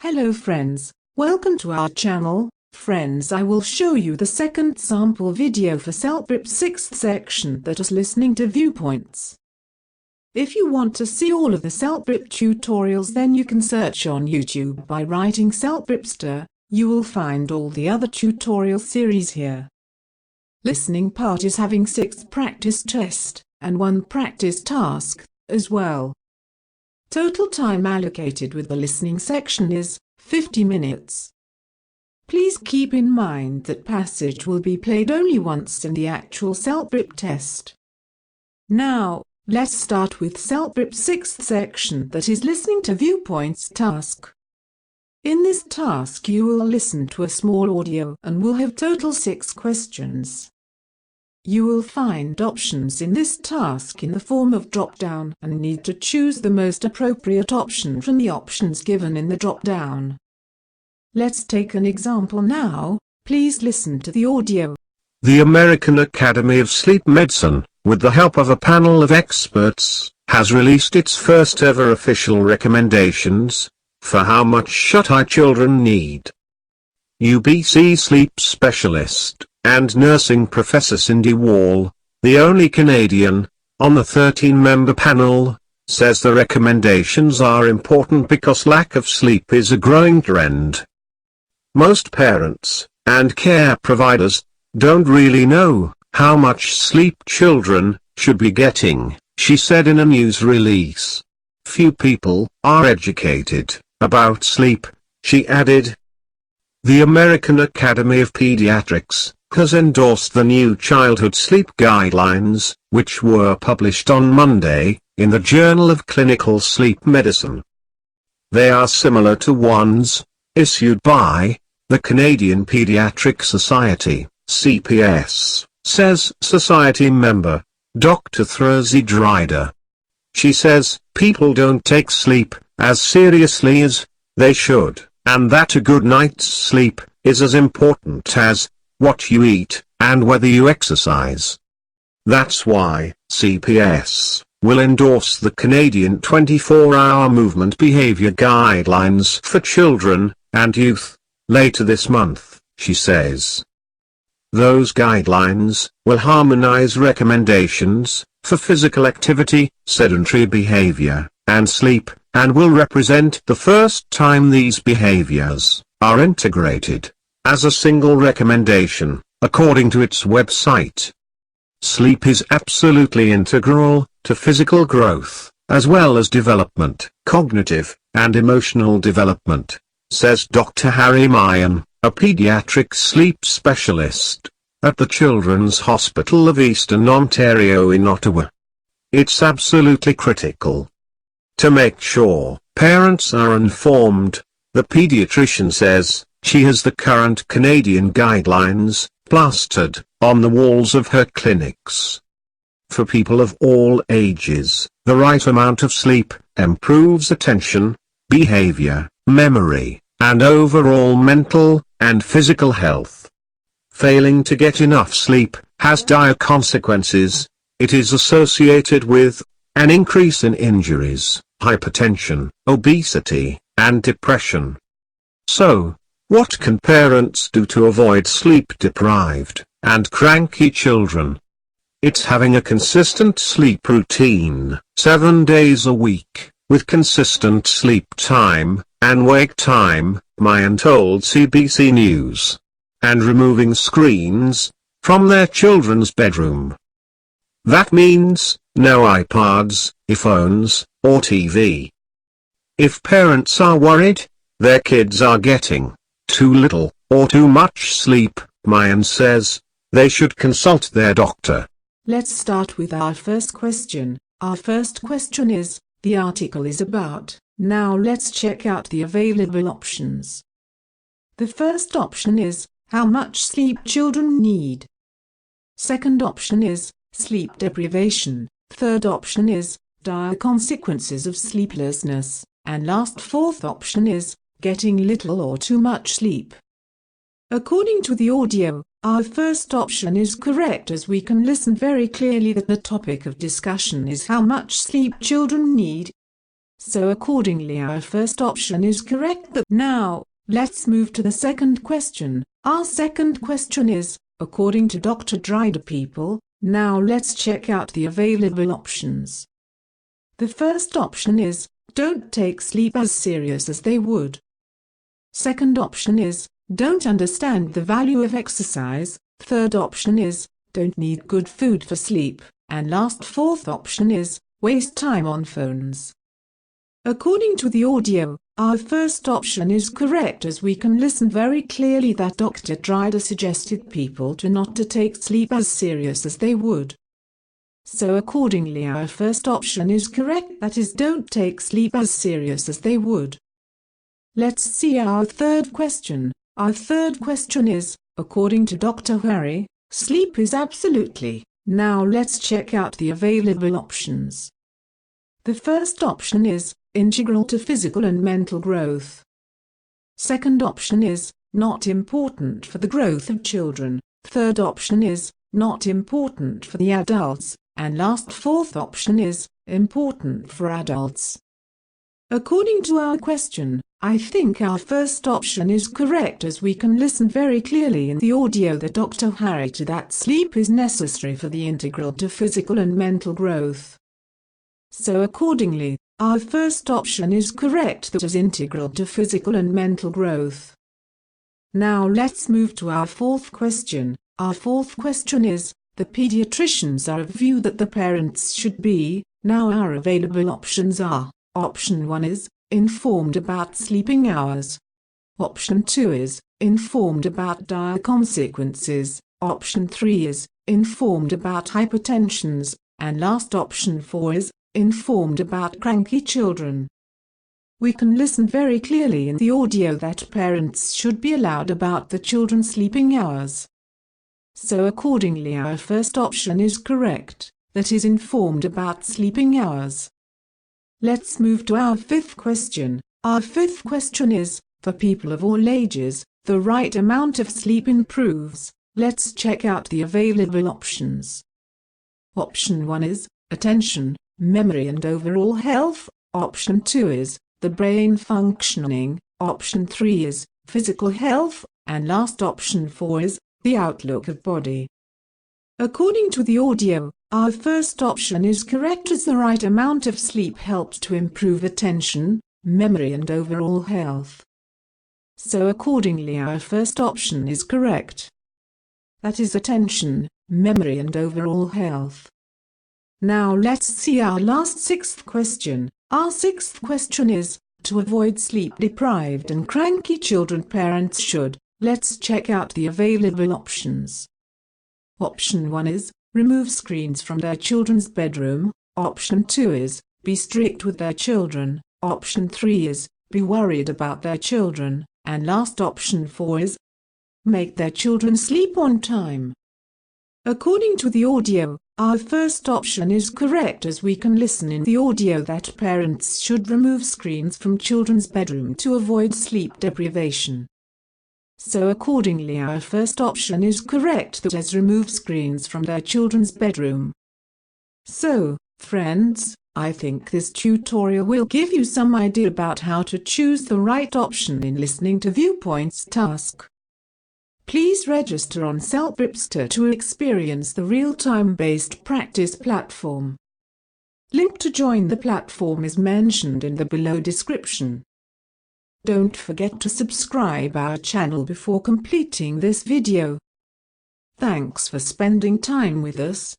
Hello friends, welcome to our channel. Friends, I will show you the second sample video for Celpip 6th section, that is listening to Viewpoints. If you want to see all of the Celpip tutorials, then you can search on YouTube by writing Celpipster. You will find all the other tutorial series here. Listening part is having 6 practice test and 1 practice task as well. Total time allocated with the listening section is 50 minutes. Please keep in mind that passage will be played only once in the actual Celpip test. Now, let's start with Celpip 6th section, that is listening to Viewpoints task. In this task you will listen to a small audio and will have total 6 questions. You will find options in this task in the form of drop-down and need to choose the most appropriate option from the options given in the drop-down. Let's take an example now. Please listen to the audio. The American Academy of Sleep Medicine, with the help of a panel of experts, has released its first ever official recommendations for how much shut-eye children need. UBC sleep specialist and nursing professor Cindy Wall, the only Canadian on the 13-member panel, says the recommendations are important because lack of sleep is a growing trend. Most parents and care providers don't really know how much sleep children should be getting, she said in a news release. Few people are educated about sleep, she added. The American Academy of Pediatrics has endorsed the new childhood sleep guidelines, which were published on Monday in the Journal of Clinical Sleep Medicine. They are similar to ones issued by the Canadian Pediatric Society, CPS, says Society member Dr. Thursey Dryder. She says people don't take sleep as seriously as they should, and that a good night's sleep is as important as what you eat and whether you exercise. That's why CPS will endorse the Canadian 24-hour movement behavior guidelines for children and youth later this month, she says. Those guidelines will harmonize recommendations for physical activity, sedentary behavior, and sleep, and will represent the first time these behaviors are integrated as a single recommendation, according to its website. Sleep is absolutely integral to physical growth, as well as development, cognitive, and emotional development, says Dr. Harry Mayan, a pediatric sleep specialist at the Children's Hospital of Eastern Ontario in Ottawa. It's absolutely critical to make sure parents are informed, the pediatrician says. She has the current Canadian guidelines plastered on the walls of her clinics. For people of all ages, the right amount of sleep improves attention, behavior, memory, and overall mental and physical health. Failing to get enough sleep has dire consequences. It is associated with an increase in injuries, hypertension, obesity, and depression. So, what can parents do to avoid sleep-deprived and cranky children? It's having a consistent sleep routine, 7 days a week, with consistent sleep time and wake time, Mayan told CBC News, and removing screens from their children's bedroom. That means no iPads, iPhones, or TV. If parents are worried their kids are getting too little or too much sleep, Mayan says they should consult their doctor. Let's start with our first question. Our first question is, the article is about. Now let's check out the available options. The first option is, how much sleep children need. Second option is, sleep deprivation. Third option is, dire consequences of sleeplessness. And last, fourth option is, getting little or too much sleep. According to the audio, our first option is correct, as we can listen very clearly that the topic of discussion is how much sleep children need. So accordingly our first option is correct. Now, let's move to the second question. Our second question is, according to Dr. Dryder people. Now let's check out the available options. The first option is, don't take sleep as serious as they would. Second option is, don't understand the value of exercise. Third option is, don't need good food for sleep. And last fourth option is, waste time on phones. According to the audio, our first option is correct, as we can listen very clearly that Dr. Dryder suggested people not to take sleep as serious as they would. So accordingly our first option is correct, that is, don't take sleep as serious as they would. Let's see our third question. Our third question is, according to Dr. Harry, sleep is absolutely. Now let's check out the available options. The first option is, integral to physical and mental growth. Second option is, not important for the growth of children. Third option is, not important for the adults. And last fourth option is, important for adults. According to our question, I think our first option is correct, as we can listen very clearly in the audio that Dr. Harry to that sleep is necessary for the integral to physical and mental growth. So accordingly, our first option is correct, that is integral to physical and mental growth. Now let's move to our fourth question. Our fourth question is, the pediatricians are of view that the parents should be. Now our available options are, option 1 is, informed about sleeping hours. Option 2 is, informed about dire consequences. Option 3 is, informed about hypertensions. And last option 4 is, informed about cranky children. We can listen very clearly in the audio that parents should be allowed about the children's sleeping hours. So accordingly our first option is correct, that is informed about sleeping hours. Let's move to our fifth question. Our fifth question is, for people of all ages, the right amount of sleep improves. Let's check out the available options. Option 1 is, attention, memory and overall health. Option 2 is, the brain functioning. Option 3 is, physical health. And last option 4 is, the outlook of body. According to the audio, our first option is correct, as the right amount of sleep helps to improve attention, memory and overall health. So accordingly our first option is correct. That is attention, memory and overall health. Now let's see our last sixth question. Our sixth question is, to avoid sleep-deprived and cranky children, parents should. Let's check out the available options. Option 1 is, remove screens from their children's bedroom. Option 2 is, be strict with their children. Option 3 is, be worried about their children. And last option 4 is, make their children sleep on time. According to the audio, our first option is correct, as we can listen in the audio that parents should remove screens from children's bedroom to avoid sleep deprivation. So accordingly our first option is correct, that is remove screens from their children's bedroom. So, friends, I think this tutorial will give you some idea about how to choose the right option in listening to Viewpoints task. Please register on Celpip to experience the real-time based practice platform. Link to join the platform is mentioned in the below description. Don't forget to subscribe our channel before completing this video. Thanks for spending time with us.